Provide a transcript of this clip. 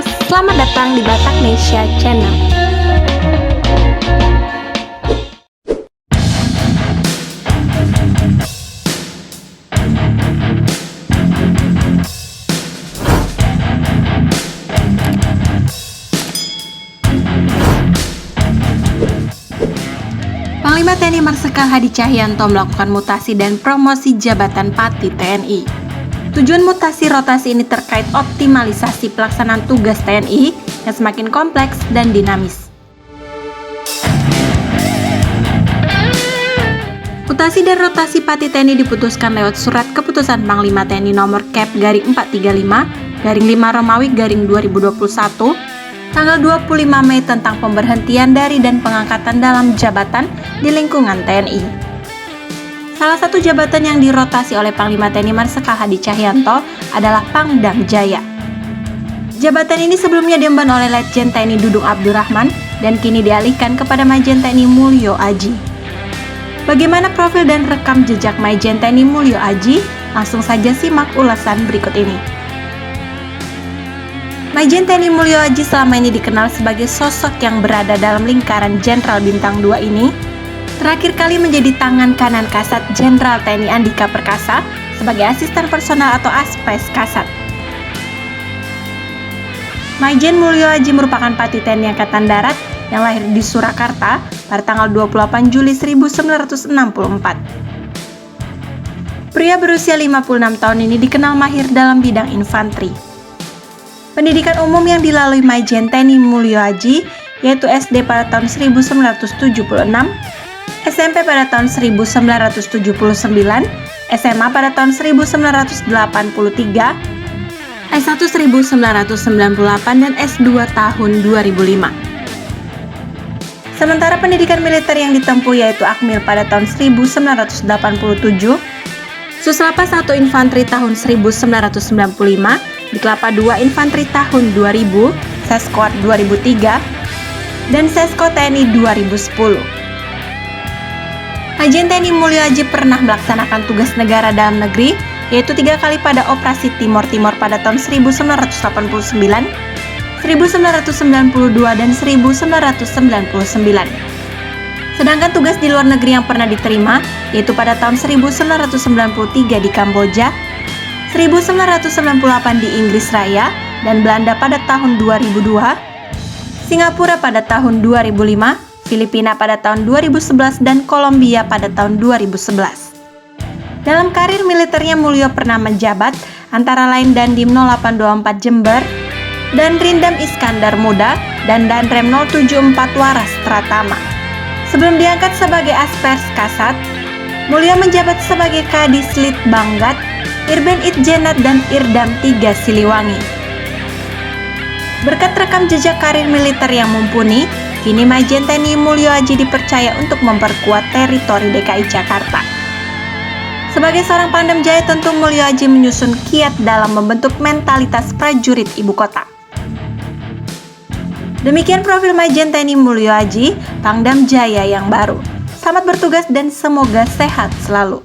selamat datang di Batak Nesia Channel. Panglima TNI Marsikal Hadi Cahyanto melakukan mutasi dan promosi jabatan Pati TNI. Tujuan mutasi rotasi ini terkait optimalisasi pelaksanaan tugas TNI yang semakin kompleks dan dinamis. Mutasi dan rotasi Pati TNI diputuskan lewat Surat Keputusan Panglima TNI Nomor Kep/435/5 Romawi/2021 tanggal 25 Mei tentang pemberhentian dari dan pengangkatan dalam jabatan di lingkungan TNI. Salah satu jabatan yang dirotasi oleh Panglima TNI Marsikal Hadi Cahyanto adalah Pangdam Jaya. Jabatan ini sebelumnya diemban oleh Letjen TNI Dudung Abdurrahman dan kini dialihkan kepada Majen TNI Mulyo Aji. Bagaimana profil dan rekam jejak Majen TNI Mulyo Aji? Langsung saja simak ulasan berikut ini. Majen TNI Mulyo Aji selama ini dikenal sebagai sosok yang berada dalam lingkaran Jenderal Bintang 2 ini. Terakhir kali menjadi tangan kanan Kasat Jenderal TNI Andika Perkasa sebagai asisten personal atau Aspes Kasat. Majen Mulyo Aji merupakan Pati TNI Angkatan Darat yang lahir di Surakarta pada tanggal 28 Juli 1964. Pria berusia 56 tahun ini dikenal mahir dalam bidang infanteri. Pendidikan umum yang dilalui Majen TNI Mulyo Aji yaitu SD pada tahun 1976, SMP pada tahun 1979, SMA pada tahun 1983, S1 1998, dan S2 tahun 2005. Sementara pendidikan militer yang ditempuh yaitu Akmil pada tahun 1987, Suslapa 1 Infanteri tahun 1995, di Kelapa 2 Infanteri tahun 2000, Seskot 2003, dan Sesko TNI 2010. Majen TNI Mulyo Aji pernah melaksanakan tugas negara dalam negeri, yaitu 3 kali pada Operasi Timor Timur pada tahun 1989, 1992, dan 1999. Sedangkan tugas di luar negeri yang pernah diterima, yaitu pada tahun 1993 di Kamboja, 1998 di Inggris Raya, dan Belanda pada tahun 2002, Singapura pada tahun 2005, Filipina pada tahun 2011, dan Kolombia pada tahun 2011. Dalam karir militernya, Mulyo pernah menjabat antara lain Dandim 0824 Jember, dan Rindam Iskandar Muda, dan Danrem 074 Waras Tratama. Sebelum diangkat sebagai Aspers Kasat, Mulyo menjabat sebagai Kadis Litbanggat, Irben Itjenat, dan Irdam 3 Siliwangi. Berkat rekam jejak karir militer yang mumpuni, kini Majen TNI Mulyo Aji dipercaya untuk memperkuat teritori DKI Jakarta. Sebagai seorang Pangdam Jaya, tentu Mulyo Aji menyusun kiat dalam membentuk mentalitas prajurit ibu kota. Demikian profil Majen TNI Mulyo Aji, Pangdam Jaya yang baru. Selamat bertugas dan semoga sehat selalu.